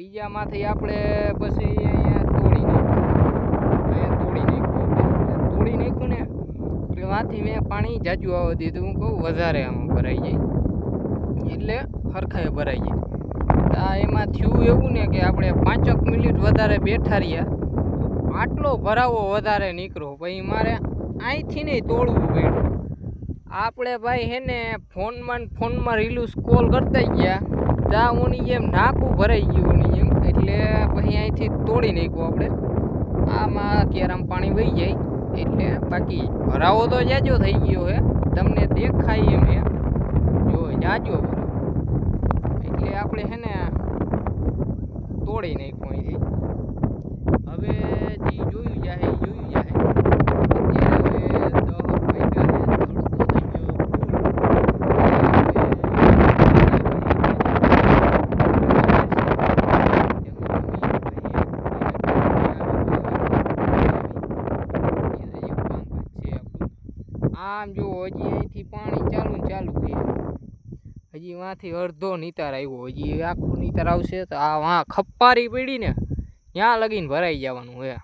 ઈયામાંથી આપણે પછી અહીંયા તોડી નાખ્યું ને એટલે વાંથી મેં પાણી જાજુ આવવા દીધું. હું કહું વધારે આમાં ભરાઈ જાય એટલે હરખાએ ભરાઈ જાય. આ એમાં થયું એવું ને કે આપણે 5 મિનિટ વધારે બેઠા રહ્યા, આટલો ભરાવો વધારે નીકળો. પછી મારે અહીંથી નહીં તોડવું પડ્યું. આપણે ભાઈ હે ને ફોનમાં રીલું સ્ક્રોલ કરતા ગયા ત્યાં ઓની એમ નાકું ભરાઈ ગયું ઓની એમ, એટલે પછી અહીંથી તોડી નાખ્યું આપણે. આમાં કેરામ પાણી વહી જાય એટલે બાકી ભરાવો તો જાજો થઈ ગયો હે, તમને દેખાય એમ હે, જો જાજો ભરાવો એટલે આપણે હે ને તોડી નાખ્યું અહીંથી. હવે જે જોયું જાય આમ જો હજી અહીંથી પાણી ચાલુ છે. હજી વાંથી અડધો નીતાર આવ્યો, હજી આખું નીતાર આવશે તો આ વાં ખપ્પારી પડી ને ત્યાં લગીને ભરાઈ જવાનું હે.